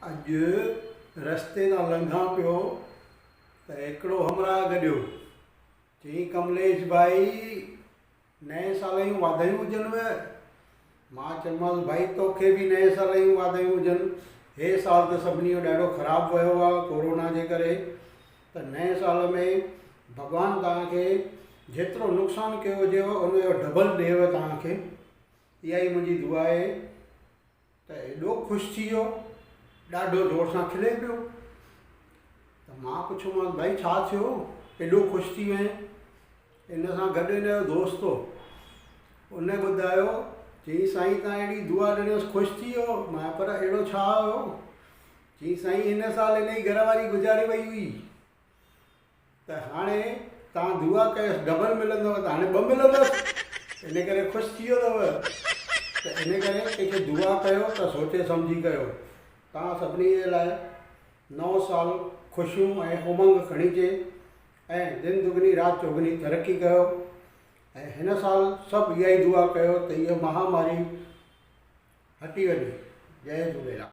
अॼु रस्ते तां लंघां पियो त हिकिड़ो हमरा गॾियो चई कमलेश भाई नए साल जूं वाधायूं हुजनिव। मां चयोमांसि भाई तोखे बि नए साल जूं वाधायूं हुजनि। हे साल त सभिनी जो ॾाढो ख़राबु वियो आहे कोरोना जे करे, त नए साल में भॻवानु तव्हांखे जेतिरो नुक़सानु कयो हुजेव उनजो डबल ॾिएव तव्हांखे। इहा ई मुंहिंजी दुआ आहे। त एॾो ख़ुशि थी वियो, ॾाढो ज़ोर सां खिले पियो। त मां पुछियोमांसि भाई छा थियो, एॾो ख़ुशि थी वएं। इन सां गॾु हिन जो दोस्त हो, उन ॿुधायो चई साईं तव्हां एॾी दुआ ॾिनोसि ख़ुशि थी वियो। मां पर अहिड़ो छा हुयो? चई साईं हिन साल हिन जी घरवारी गुज़ारे वई हुई, त हाणे तव्हां दुआ कयोसि डबल मिलंदव, त हाणे 2 मिलंदव। इन करे ख़ुशि थी वियो अथव। त इन करे कंहिंखे दुआ कयो त सोचे सम्झी कयो। तव्हां सभिनी जे लाइ नओं साल ख़ुशियूं ऐं उमंग खणी अचे ऐं दिन दुगनी राति चौगनी तरक़ी कयो। ऐं हिन साल सभु इहा ई दुआ कयो त इहा महामारी हटी वञे। जय झूलेलाल।